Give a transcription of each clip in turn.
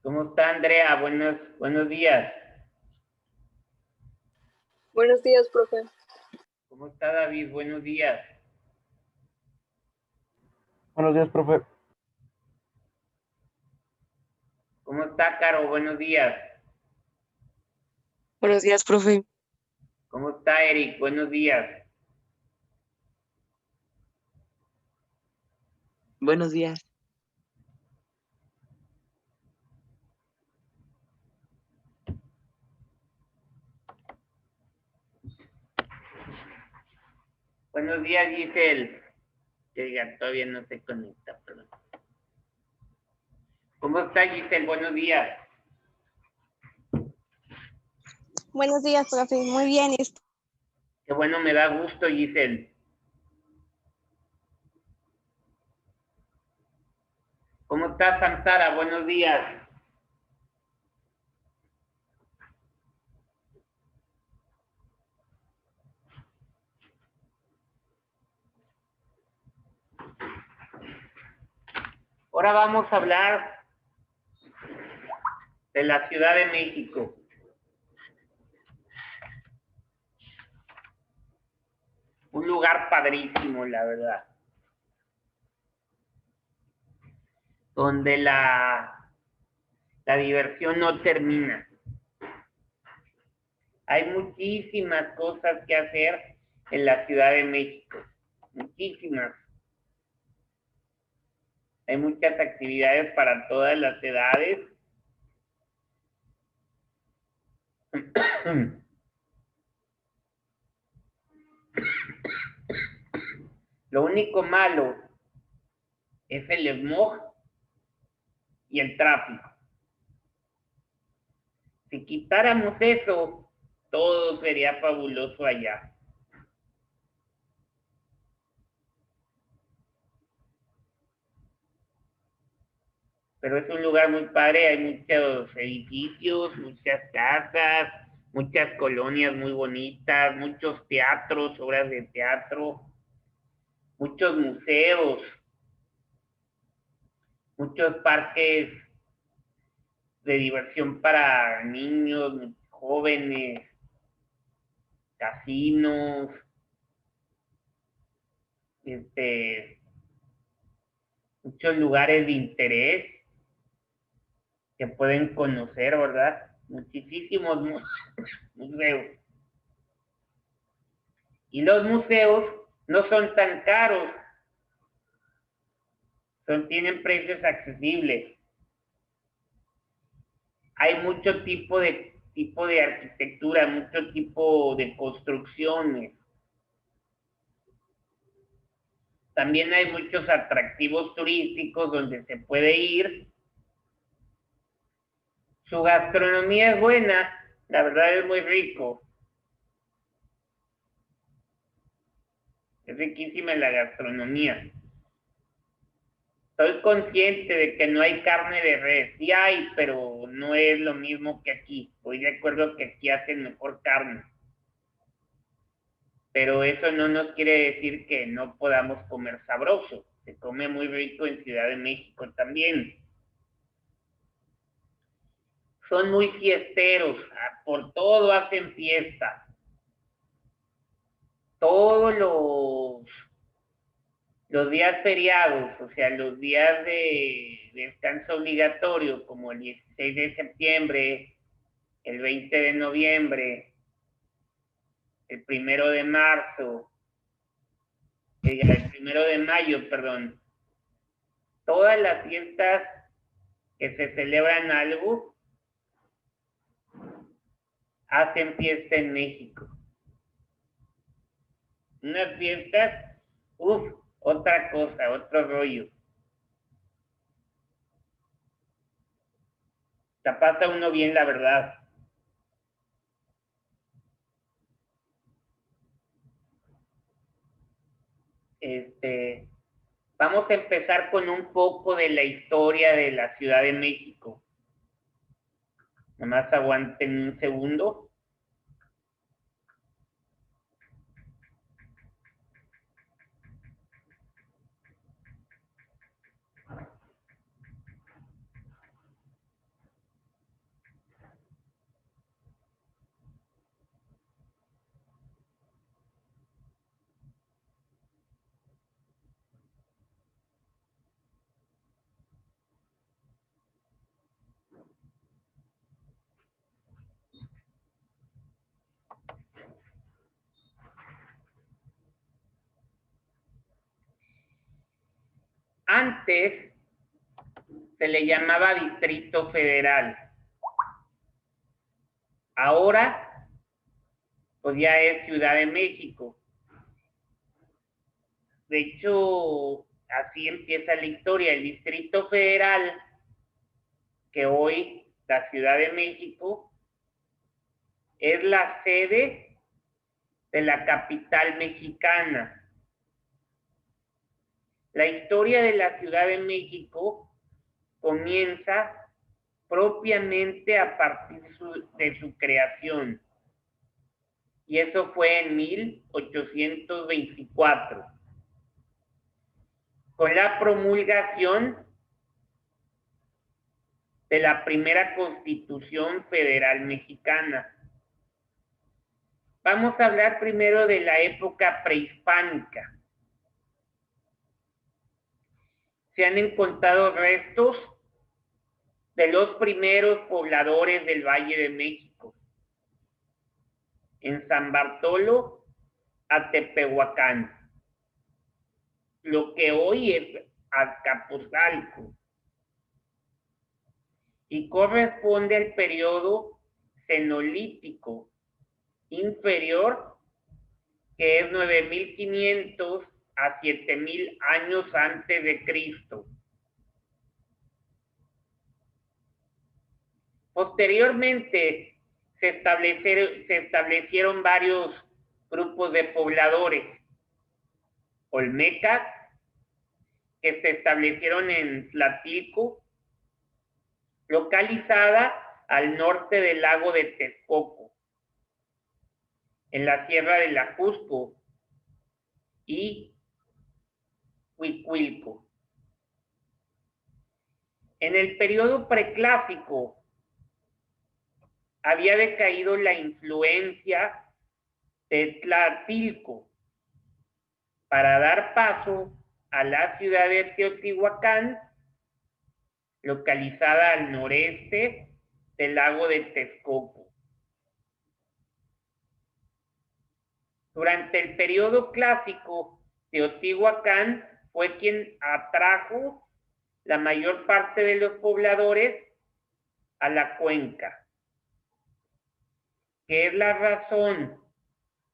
¿Cómo está Andrea? Buenos días. Buenos días, profe. ¿Cómo está David? Buenos días. Buenos días, profe. ¿Cómo está Caro? Buenos días. Buenos días, profe. ¿Cómo está Eric? Buenos días. Buenos días. Buenos días, Giselle. Que todavía no se conecta, perdón. ¿Cómo está Giselle? Buenos días. Buenos días, profe. Muy bien. Qué bueno, me da gusto, Giselle. ¿Cómo está Santara? Buenos días. Ahora vamos a hablar de la Ciudad de México. Un lugar padrísimo, la verdad. Donde la diversión no termina. Hay muchísimas cosas que hacer en la Ciudad de México. Muchísimas. Hay muchas actividades para todas las edades. Lo único malo es el smog y el tráfico. Si quitáramos eso, todo sería fabuloso allá. Pero es un lugar muy padre, hay muchos edificios, muchas casas, muchas colonias muy bonitas, muchos teatros, obras de teatro, muchos museos, muchos parques de diversión para niños, jóvenes, casinos, muchos lugares de interés que pueden conocer, ¿verdad? Muchísimos museos. Y los museos no son tan caros, tienen precios accesibles. Hay mucho tipo de arquitectura, mucho tipo de construcciones. También hay muchos atractivos turísticos donde se puede ir. Su gastronomía es buena, la verdad es muy rico. Es riquísima la gastronomía. Estoy consciente de que no hay carne de res. Sí hay, pero no es lo mismo que aquí. Estoy de acuerdo que aquí hacen mejor carne. Pero eso no nos quiere decir que no podamos comer sabroso. Se come muy rico en Ciudad de México también. Son muy fiesteros, por todo hacen fiesta. Todos los días feriados, o sea, los días de descanso obligatorio, como el 16 de septiembre, el 20 de noviembre, el 1 de marzo, el 1 de mayo, perdón. Todas las fiestas que se celebran algo, hacen fiesta en México. Unas fiestas, otra cosa, otro rollo. Se pasa uno bien, la verdad. Vamos a empezar con un poco de la historia de la Ciudad de México. Nomás aguanten un segundo. Antes se le llamaba Distrito Federal. Ahora, pues ya es Ciudad de México. De hecho, así empieza la historia. El Distrito Federal, que hoy la Ciudad de México, es la sede de la capital mexicana. La historia de la Ciudad de México comienza propiamente a partir de su creación. Y eso fue en 1824. Con la promulgación de la primera Constitución Federal Mexicana. Vamos a hablar primero de la época prehispánica. Se han encontrado restos de los primeros pobladores del Valle de México, en San Bartolo, Atepehuacán, lo que hoy es Azcapotzalco, y corresponde al periodo cenolítico inferior, que es 9500 a 7000 años antes de Cristo. Posteriormente se establecieron varios grupos de pobladores. Olmecas, que se establecieron en Tlatilco, localizada al norte del lago de Texcoco, en la sierra de la Jusco, y Huicuilco. En el periodo preclásico había decaído la influencia de Tlatilco para dar paso a la ciudad de Teotihuacán, localizada al noreste del lago de Texcoco. Durante el periodo clásico, Teotihuacán fue quien atrajo la mayor parte de los pobladores a la cuenca, que es la razón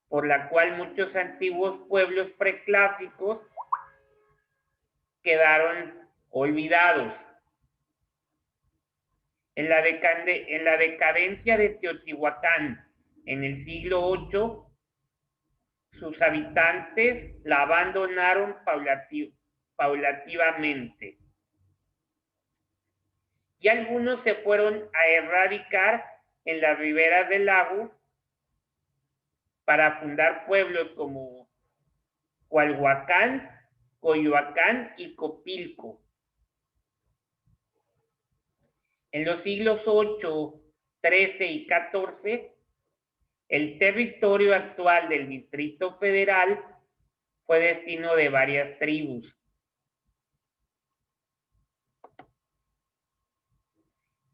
por la cual muchos antiguos pueblos preclásicos quedaron olvidados. En la decadencia de Teotihuacán en el siglo VIII, sus habitantes la abandonaron paulativamente. Y algunos se fueron a erradicar en las riberas del lago para fundar pueblos como Cualhuacán, Coyoacán y Copilco. En los siglos VIII, XIII y XIV, el territorio actual del Distrito Federal fue destino de varias tribus.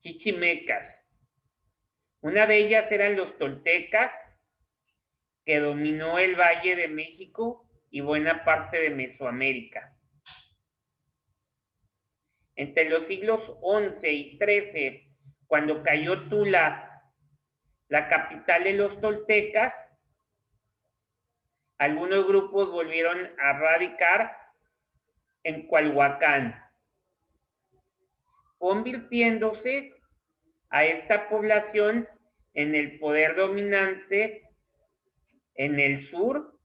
Chichimecas. Una de ellas eran los toltecas, que dominó el Valle de México y buena parte de Mesoamérica. Entre los siglos XI y XIII, cuando cayó Tula, la capital de los toltecas, algunos grupos volvieron a radicar en Cualhuacán, convirtiéndose a esta población en el poder dominante en el sur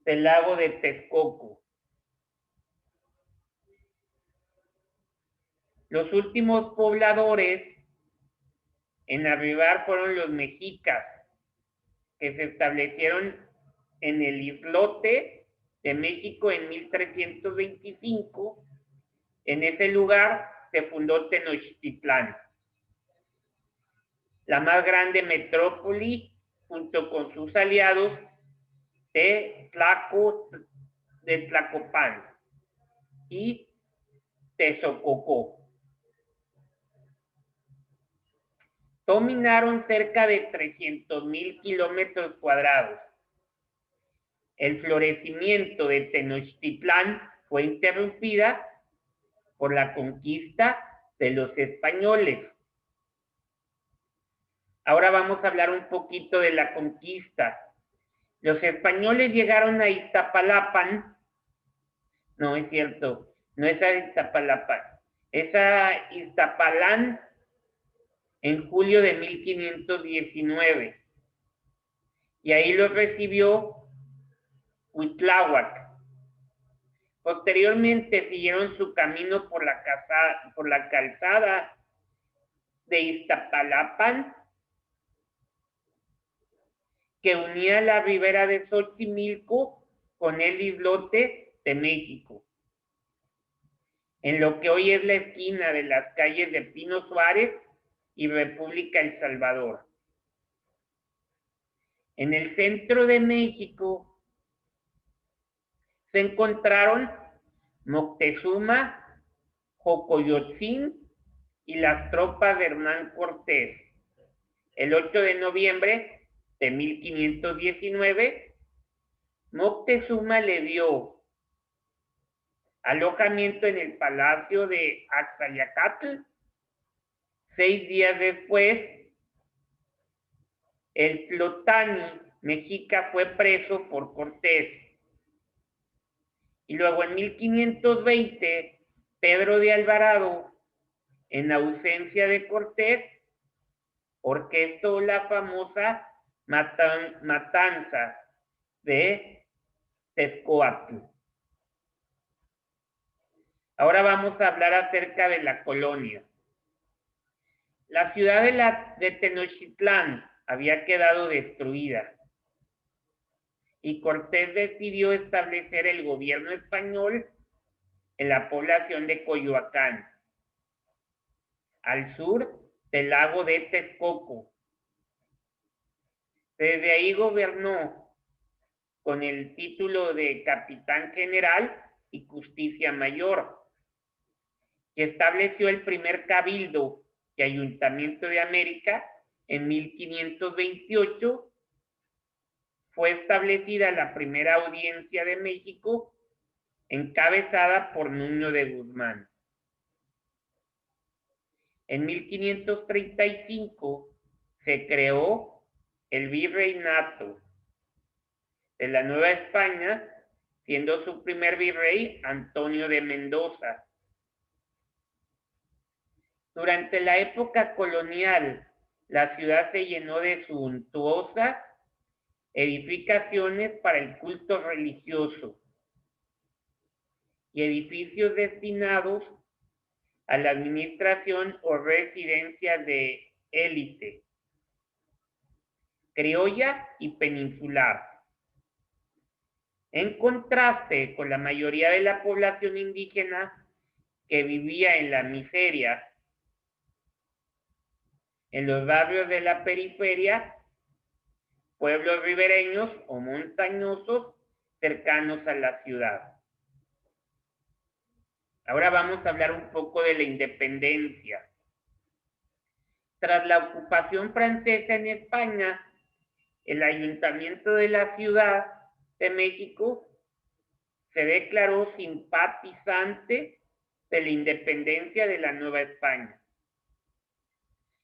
del lago de Texcoco. Los últimos pobladores en arribar fueron los mexicas, que se establecieron en el islote de México en 1325. En ese lugar se fundó Tenochtitlán, la más grande metrópoli, junto con sus aliados de Tlacopan y Texococó. Dominaron cerca de 300,000 kilómetros cuadrados. El florecimiento de Tenochtitlán fue interrumpida por la conquista de los españoles. Ahora vamos a hablar un poquito de la conquista. Los españoles llegaron a Iztapalapan. No, es cierto, no es a Iztapalapan, es a Iztapalán en julio de 1519. Y ahí los recibió Cuitláhuac. Posteriormente siguieron su camino por la calzada de Iztapalapan, que unía la ribera de Xochimilco con el islote de México, en lo que hoy es la esquina de las calles de Pino Suárez y República El Salvador. En el centro de México se encontraron Moctezuma, Jocoyotzin y las tropas de Hernán Cortés. El 8 de noviembre de 1519, Moctezuma le dio alojamiento en el palacio de Axayacatl. 6 días después, el Tlotani mexica fue preso por Cortés. Y luego en 1520, Pedro de Alvarado, en ausencia de Cortés, orquestó la famosa matanza de Tezcoatl. Ahora vamos a hablar acerca de la colonia. La ciudad de Tenochtitlán había quedado destruida y Cortés decidió establecer el gobierno español en la población de Coyoacán, al sur del lago de Texcoco. Desde ahí gobernó con el título de capitán general y justicia mayor, que estableció el primer cabildo y ayuntamiento de América en 1528. Fue establecida la primera audiencia de México, encabezada por Nuño de Guzmán. En 1535 se creó el virreinato de la Nueva España, siendo su primer virrey Antonio de Mendoza. Durante la época colonial, la ciudad se llenó de suntuosas edificaciones para el culto religioso y edificios destinados a la administración o residencia de élite, criolla y peninsular. En contraste con la mayoría de la población indígena que vivía en la miseria, en los barrios de la periferia, pueblos ribereños o montañosos cercanos a la ciudad. Ahora vamos a hablar un poco de la independencia. Tras la ocupación francesa en España, el ayuntamiento de la Ciudad de México se declaró simpatizante de la independencia de la Nueva España.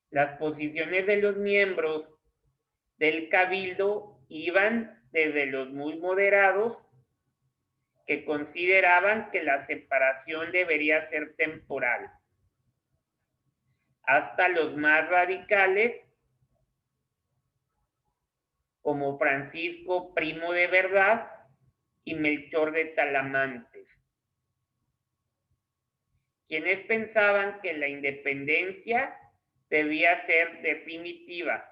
Las posiciones de los miembros del cabildo iban desde los muy moderados, que consideraban que la separación debería ser temporal, hasta los más radicales, como Francisco Primo de Verdad y Melchor de Talamantes, quienes pensaban que la independencia debía ser definitiva.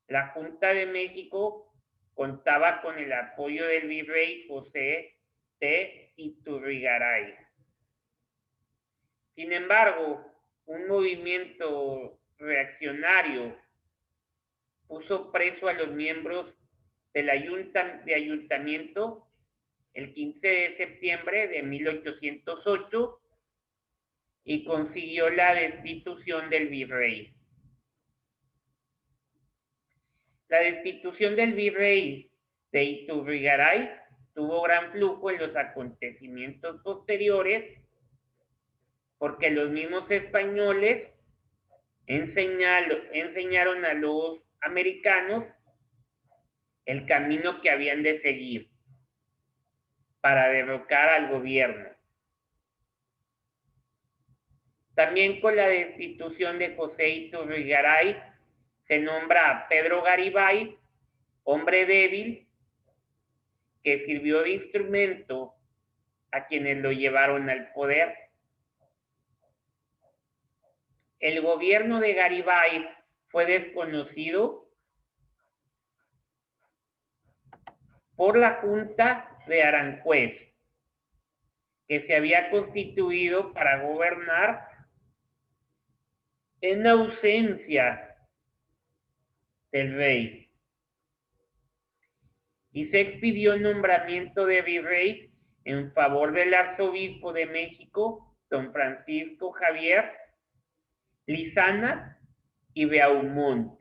La Junta de México contaba con el apoyo del virrey José de Iturrigaray. Sin embargo, un movimiento reaccionario puso preso a los miembros del ayuntamiento el 15 de septiembre de 1808 y consiguió la destitución del virrey. La destitución del virrey de Iturrigaray tuvo gran flujo en los acontecimientos posteriores porque los mismos españoles enseñaron a los americanos el camino que habían de seguir para derrocar al gobierno. También con la destitución de José Iturrigaray se nombra a Pedro Garibay, hombre débil, que sirvió de instrumento a quienes lo llevaron al poder. El gobierno de Garibay fue desconocido por la Junta de Aranjuez, que se había constituido para gobernar en ausencia del rey. Y se expidió el nombramiento de virrey en favor del arzobispo de México, don Francisco Javier Lizana y Beaumont,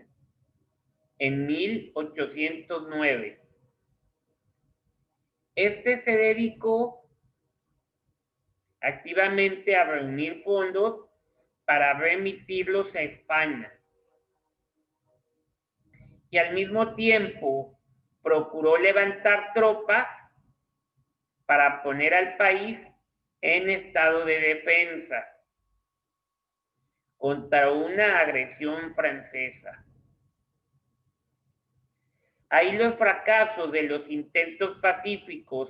en 1809. Este se dedicó activamente a reunir fondos para remitirlos a España. Y al mismo tiempo procuró levantar tropas para poner al país en estado de defensa contra una agresión francesa. Ahí los fracasos de los intentos pacíficos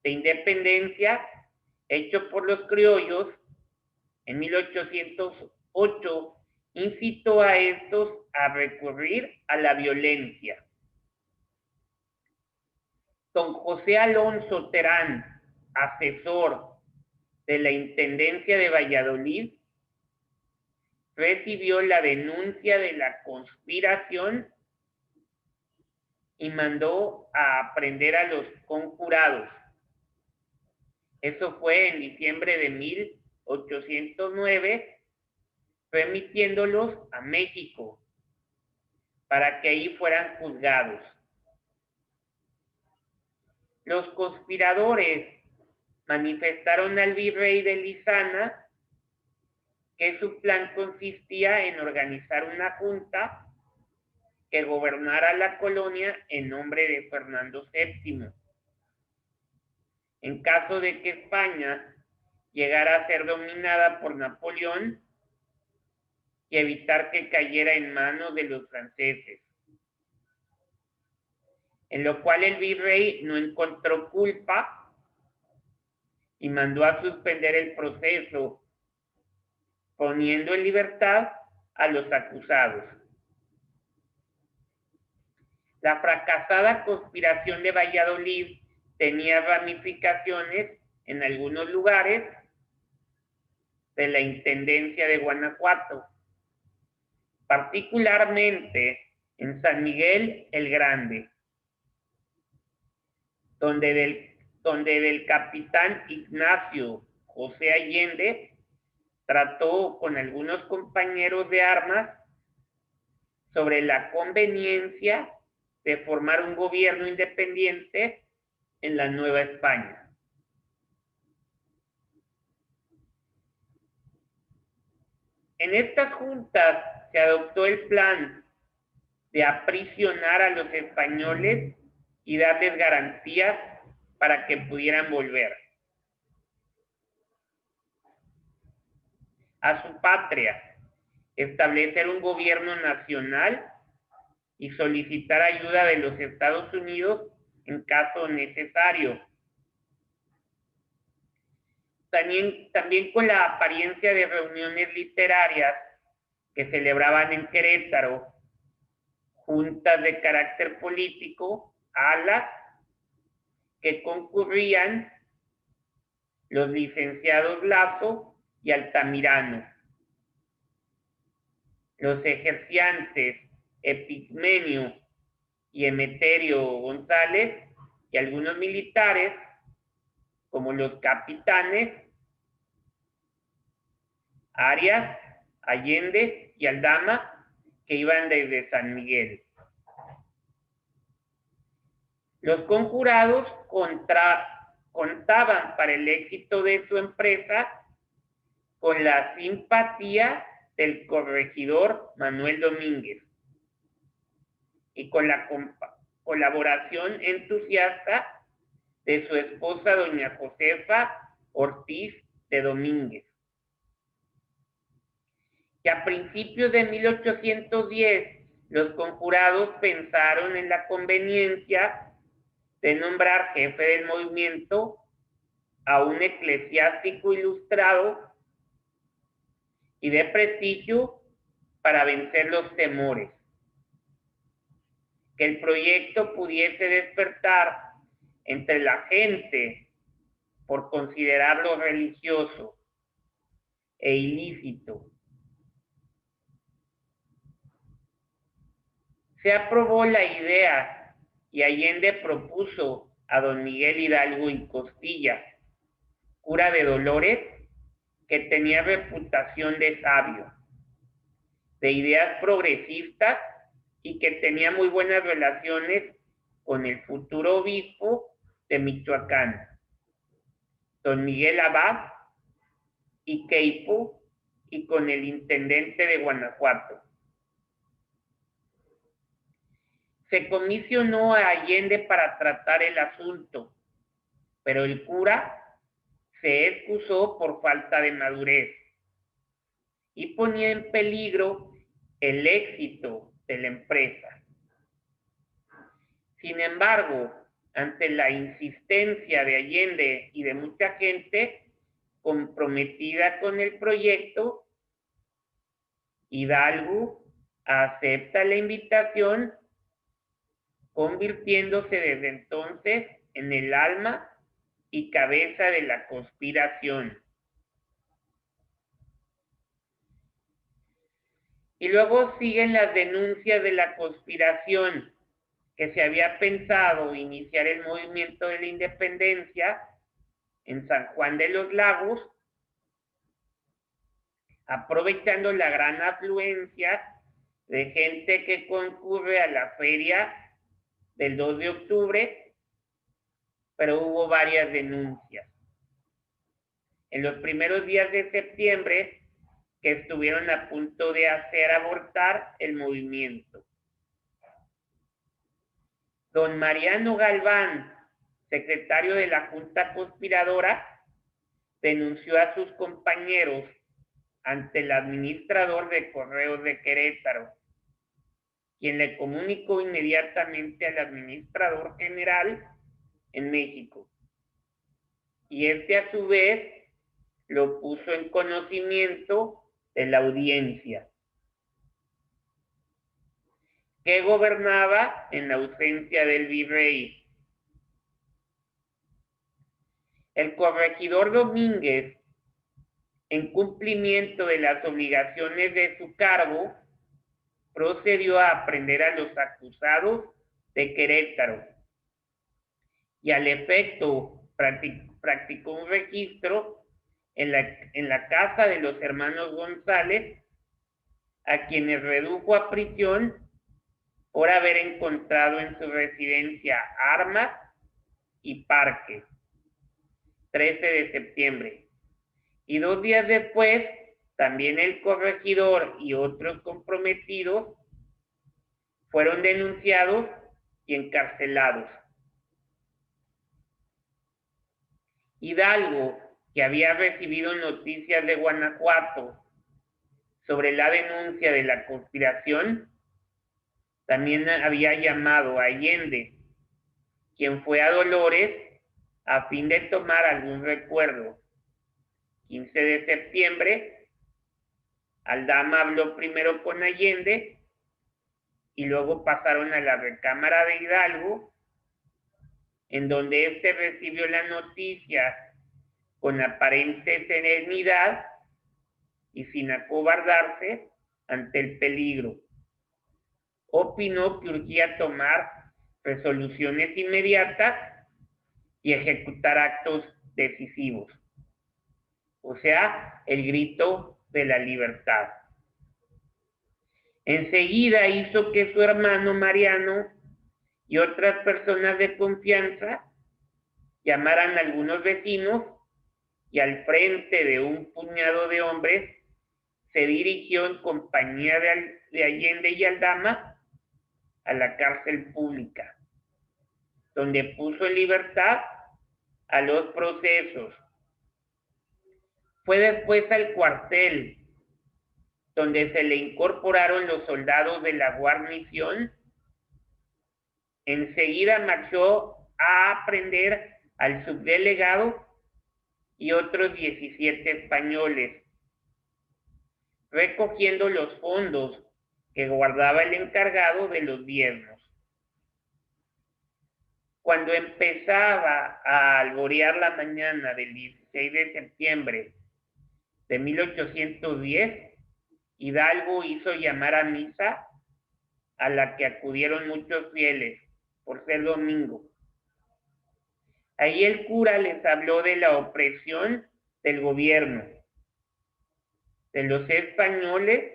de independencia hechos por los criollos en 1808 incitó a estos a recurrir a la violencia. Don José Alonso Terán, asesor de la Intendencia de Valladolid, recibió la denuncia de la conspiración y mandó a aprender a los conjurados. Eso fue en diciembre de 1809, remitiéndolos a México para que ahí fueran juzgados. Los conspiradores manifestaron al virrey de Lizana que su plan consistía en organizar una junta que gobernara la colonia en nombre de Fernando VII. En caso de que España llegara a ser dominada por Napoleón y evitar que cayera en manos de los franceses. En lo cual el virrey no encontró culpa y mandó a suspender el proceso, poniendo en libertad a los acusados. La fracasada conspiración de Valladolid tenía ramificaciones en algunos lugares de la Intendencia de Guanajuato, particularmente en San Miguel el Grande, donde del capitán Ignacio José Allende trató con algunos compañeros de armas sobre la conveniencia de formar un gobierno independiente en la Nueva España. En estas juntas se adoptó el plan de aprisionar a los españoles y darles garantías para que pudieran volver a su patria, establecer un gobierno nacional y solicitar ayuda de los Estados Unidos en caso necesario. También con la apariencia de reuniones literarias que celebraban en Querétaro, juntas de carácter político, alas, que concurrían los licenciados Lazo y Altamirano, los ejerciantes Epigmenio y Emeterio González y algunos militares, como los capitanes Arias, Allende y Aldama, que iban desde San Miguel. Los conjurados contaban para el éxito de su empresa con la simpatía del corregidor Manuel Domínguez y con la colaboración entusiasta de su esposa doña Josefa Ortiz de Domínguez, que a principios de 1810 los conjurados pensaron en la conveniencia de nombrar jefe del movimiento a un eclesiástico ilustrado y de prestigio para vencer los temores, que el proyecto pudiese despertar entre la gente por considerarlo religioso e ilícito. Se aprobó la idea y Allende propuso a don Miguel Hidalgo y Costilla, cura de Dolores, que tenía reputación de sabio, de ideas progresistas y que tenía muy buenas relaciones con el futuro obispo de Michoacán, don Miguel Abad y Queipo, y con el intendente de Guanajuato. Se comisionó a Allende para tratar el asunto, pero el cura se excusó por falta de madurez y ponía en peligro el éxito de la empresa. Sin embargo, ante la insistencia de Allende y de mucha gente comprometida con el proyecto, Hidalgo acepta la invitación, convirtiéndose desde entonces en el alma y cabeza de la conspiración. Y luego siguen las denuncias de la conspiración, que se había pensado iniciar el movimiento de la independencia en San Juan de los Lagos, aprovechando la gran afluencia de gente que concurre a la feria del 2 de octubre, pero hubo varias denuncias. En los primeros días de septiembre, que estuvieron a punto de hacer abortar el movimiento. Don Mariano Galván, secretario de la Junta Conspiradora, denunció a sus compañeros ante el administrador de Correos de Querétaro, quien le comunicó inmediatamente al administrador general en México. Y este a su vez lo puso en conocimiento de la audiencia, que gobernaba en la ausencia del virrey. El corregidor Domínguez, en cumplimiento de las obligaciones de su cargo, procedió a aprender a los acusados de Querétaro y al efecto practicó un registro en la casa de los hermanos González, a quienes redujo a prisión por haber encontrado en su residencia armas y parques, 13 de septiembre. Y 2 días después, también el corregidor y otros comprometidos fueron denunciados y encarcelados. Hidalgo, que había recibido noticias de Guanajuato sobre la denuncia de la conspiración, también había llamado a Allende, quien fue a Dolores a fin de tomar algún recuerdo. 15 de septiembre, Aldama habló primero con Allende y luego pasaron a la recámara de Hidalgo, en donde éste recibió la noticia con aparente serenidad y sin acobardarse ante el peligro. Opinó que urgía tomar resoluciones inmediatas y ejecutar actos decisivos. O sea, el grito de la libertad. Enseguida hizo que su hermano Mariano y otras personas de confianza llamaran a algunos vecinos y al frente de un puñado de hombres se dirigió en compañía de Allende y Aldama a la cárcel pública, donde puso en libertad a los procesos. Fue después al cuartel, donde se le incorporaron los soldados de la guarnición. Enseguida marchó a aprender al subdelegado y otros 17 españoles, recogiendo los fondos que guardaba el encargado de los diezmos. Cuando empezaba a alborear la mañana del 16 de septiembre de 1810, Hidalgo hizo llamar a misa, a la que acudieron muchos fieles, por ser domingo. Ahí el cura les habló de la opresión del gobierno, de los españoles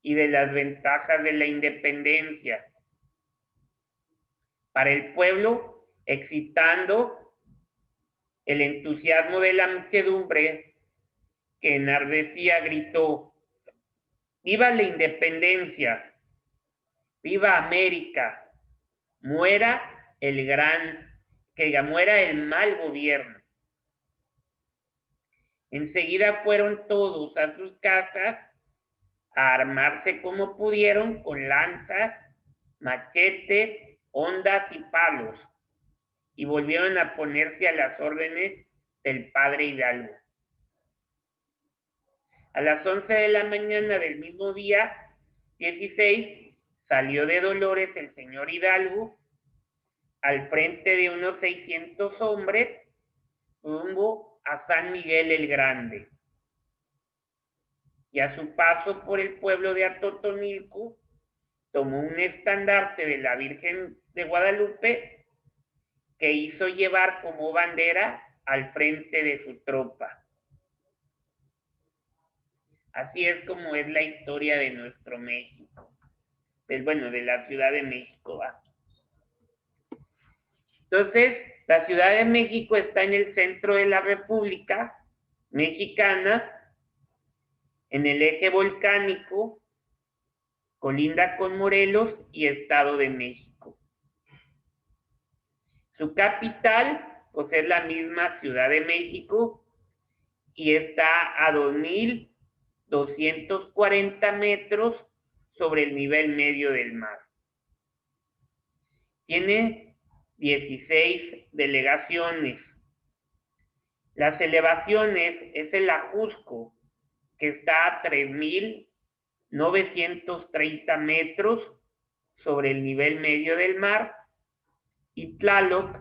y de las ventajas de la independencia para el pueblo, excitando el entusiasmo de la muchedumbre, que enardecía gritó: ¡viva la independencia! ¡Viva América! ¡Muera muera el mal gobierno! Enseguida fueron todos a sus casas a armarse como pudieron con lanzas, machetes, hondas y palos, y volvieron a ponerse a las órdenes del padre Hidalgo. A las 11 de la mañana del mismo día 16 salió de Dolores el señor Hidalgo al frente de unos 600 hombres rumbo a San Miguel el Grande, y a su paso por el pueblo de Atotonilco tomó un estandarte de la Virgen de Guadalupe que hizo llevar como bandera al frente de su tropa. Así es como es la historia de nuestro México, de la Ciudad de México. Entonces, la Ciudad de México está en el centro de la República Mexicana, en el eje volcánico, colinda con Morelos y Estado de México. Su capital, pues, es la misma Ciudad de México y está a 2.240 metros sobre el nivel medio del mar. Tiene 16 delegaciones. Las elevaciones es el Ajusco, que está a 3.930 metros sobre el nivel medio del mar, y Tlaloc,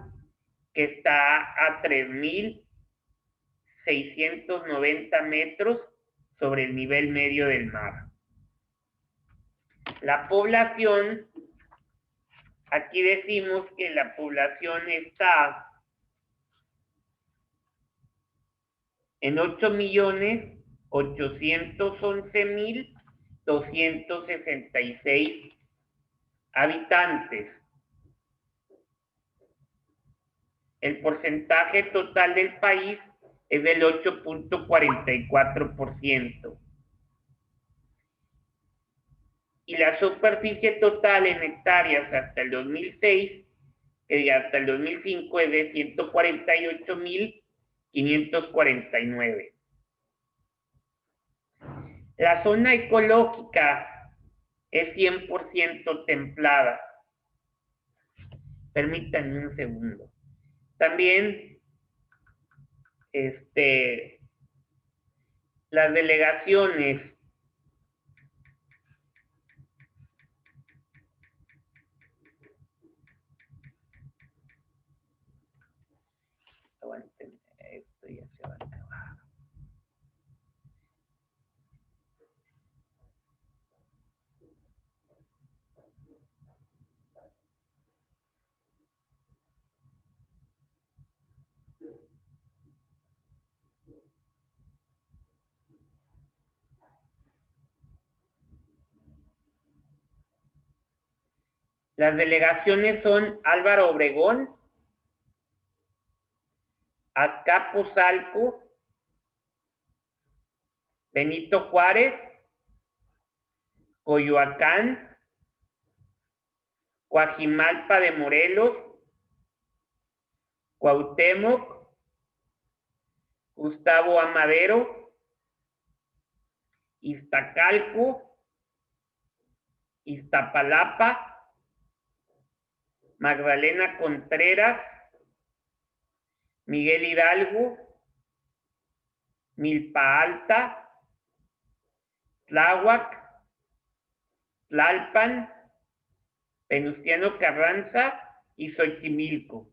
que está a 3.690 metros sobre el nivel medio del mar. La población, aquí decimos que la población está en 8.811.266 habitantes. El porcentaje total del país es del 8.44%. Y la superficie total en hectáreas hasta el 2006, hasta el 2005, es de 148.549. La zona ecológica es 100% templada. Permítanme un segundo. También las delegaciones esto ya se va a acabar. Las delegaciones son Álvaro Obregón, Azcapotzalco, Benito Juárez, Coyoacán, Coajimalpa de Morelos, Cuauhtémoc, Gustavo Amadero, Iztacalco, Iztapalapa, Magdalena Contreras, Miguel Hidalgo, Milpa Alta, Tláhuac, Tlalpan, Venustiano Carranza y Xochimilco.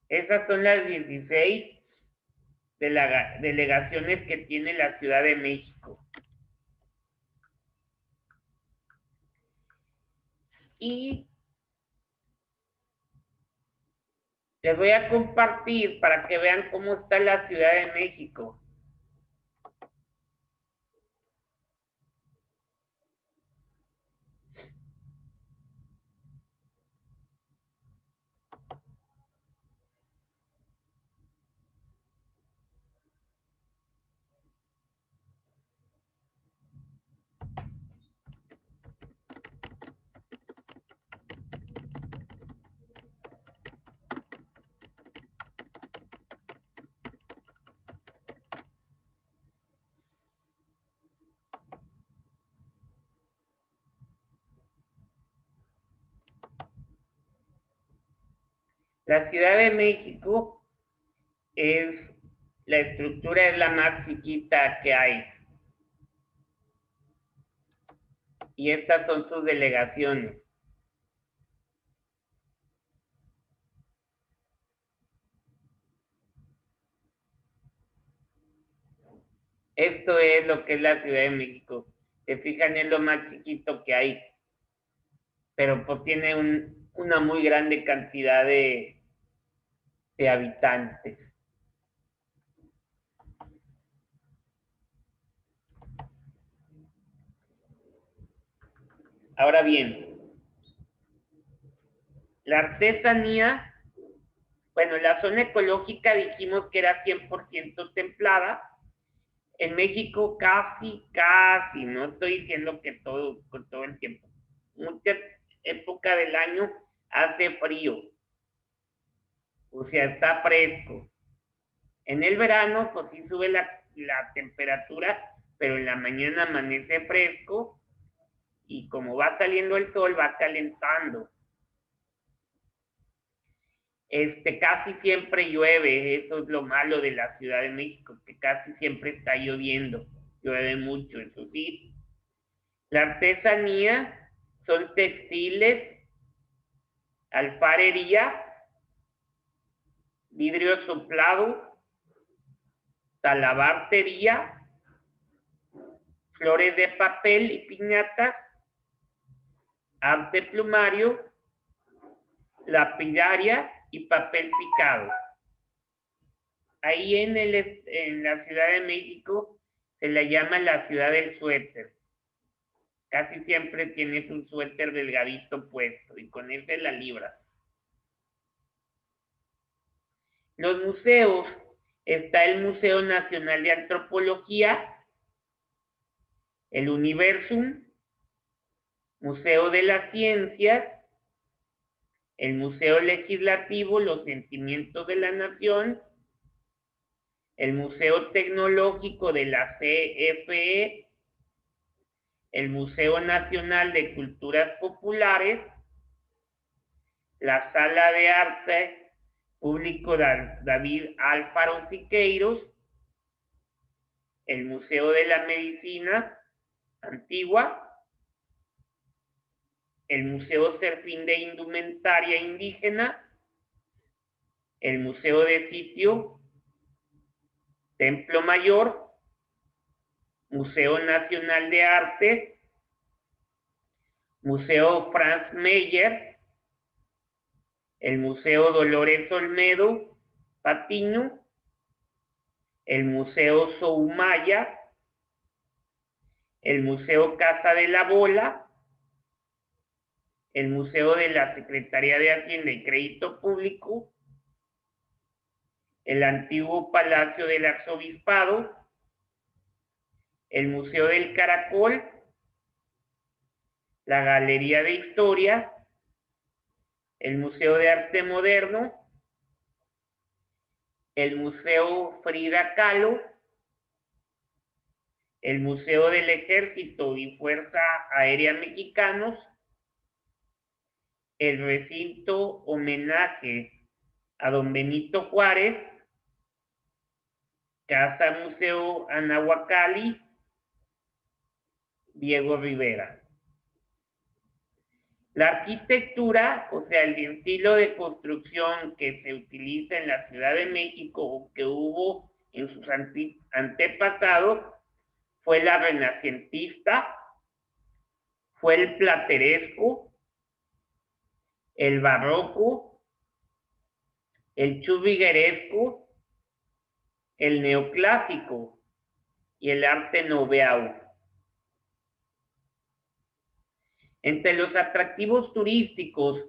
Esas son las 16 delegaciones que tiene la Ciudad de México. Y les voy a compartir para que vean cómo está la Ciudad de México. La Ciudad de México la estructura es la más chiquita que hay. Y estas son sus delegaciones. Esto es lo que es la Ciudad de México. Se fijan, es lo más chiquito que hay. Pero pues tiene una muy grande cantidad de habitantes. Ahora bien, la artesanía, bueno, la zona ecológica dijimos que era 100% templada. En México casi, no estoy diciendo que todo el tiempo. Mucha época del año hace frío. O sea, está fresco. En el verano, pues sí sube la temperatura, pero en la mañana amanece fresco y como va saliendo el sol, va calentando. Casi siempre llueve, eso es lo malo de la Ciudad de México, que casi siempre está lloviendo, llueve mucho, eso sí. La artesanía son textiles, alfarería, vidrio soplado, talabartería, flores de papel y piñatas, arte plumario, lapidaria y papel picado. Ahí en la Ciudad de México se la llama la ciudad del suéter. Casi siempre tienes un suéter delgadito puesto y con ese la libras. Los museos, está el Museo Nacional de Antropología, el Universum, Museo de las Ciencias, el Museo Legislativo, Los Sentimientos de la Nación, el Museo Tecnológico de la CFE, el Museo Nacional de Culturas Populares, la Sala de Arte Público David Alfaro Siqueiros, el Museo de la Medicina Antigua, el Museo Serfín de Indumentaria Indígena, el Museo de Sitio, Templo Mayor, Museo Nacional de Arte, Museo Franz Mayer, el Museo Dolores Olmedo Patiño, el Museo Soumaya, el Museo Casa de la Bola, el Museo de la Secretaría de Hacienda y Crédito Público, el antiguo Palacio del Arzobispado, el Museo del Caracol, la Galería de Historia, el Museo de Arte Moderno, el Museo Frida Kahlo, el Museo del Ejército y Fuerza Aérea Mexicanos, el recinto homenaje a don Benito Juárez, Casa Museo Anahuacalli, Diego Rivera. La arquitectura, o sea, el estilo de construcción que se utiliza en la Ciudad de México o que hubo en sus antepasados, fue la renacentista, fue el plateresco, el barroco, el churrigueresco, el neoclásico y el arte nouveau. Entre los atractivos turísticos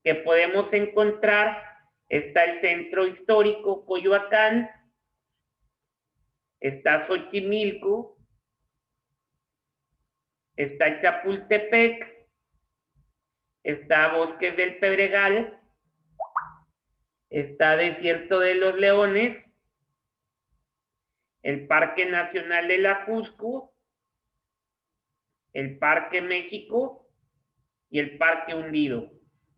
que podemos encontrar está el Centro Histórico Coyoacán, está Xochimilco, está Chapultepec, está Bosques del Pedregal, está Desierto de los Leones, el Parque Nacional de la Cusco, el Parque México y el Parque Hundido.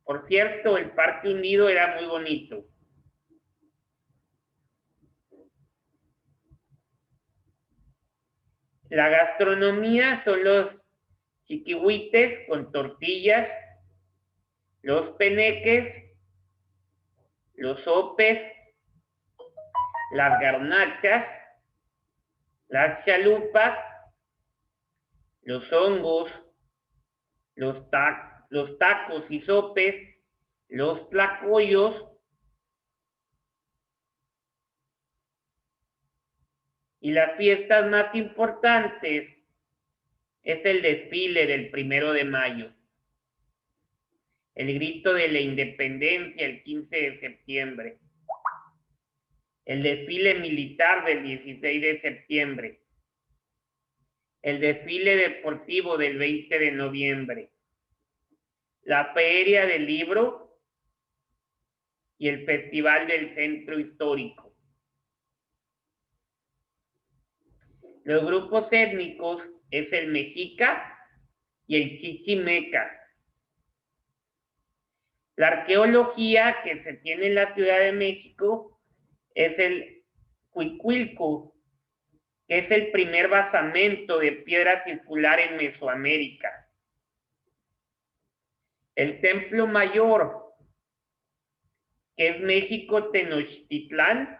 Por cierto, el Parque Hundido era muy bonito. La gastronomía son los chiquihuites con tortillas, los peneques, los sopes, las garnachas, las chalupas, los hongos, los tacos y sopes, los tlacoyos y las fiestas más importantes es el desfile del 1 de mayo, el grito de la independencia el 15 de septiembre, el desfile militar del 16 de septiembre, el desfile deportivo del 20 de noviembre, la feria del libro y el festival del centro histórico. Los grupos étnicos es el mexica y el chichimeca. La arqueología que se tiene en la Ciudad de México es el Cuicuilco, que es el primer basamento de piedra circular en Mesoamérica. El Templo Mayor, que es México Tenochtitlán,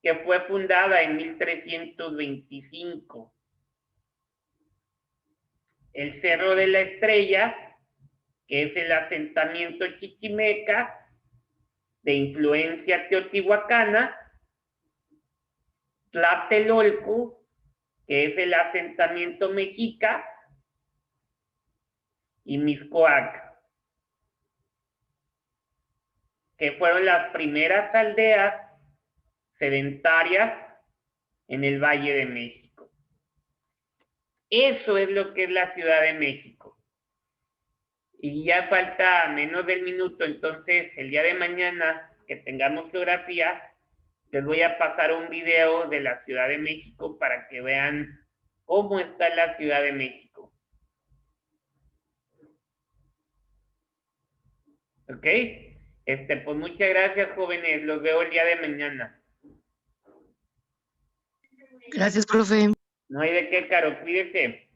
que fue fundada en 1325. El Cerro de la Estrella, que es el asentamiento chichimeca de influencia teotihuacana. Tlatelolco, que es el asentamiento mexica, y Mixcoac, que fueron las primeras aldeas sedentarias en el Valle de México. Eso es lo que es la Ciudad de México. Y ya falta menos del minuto, entonces el día de mañana que tengamos geografía, les voy a pasar un video de la Ciudad de México para que vean cómo está la Ciudad de México. ¿Ok? Pues muchas gracias, jóvenes. Los veo el día de mañana. Gracias, profe. No hay de qué, Caro. Cuídese.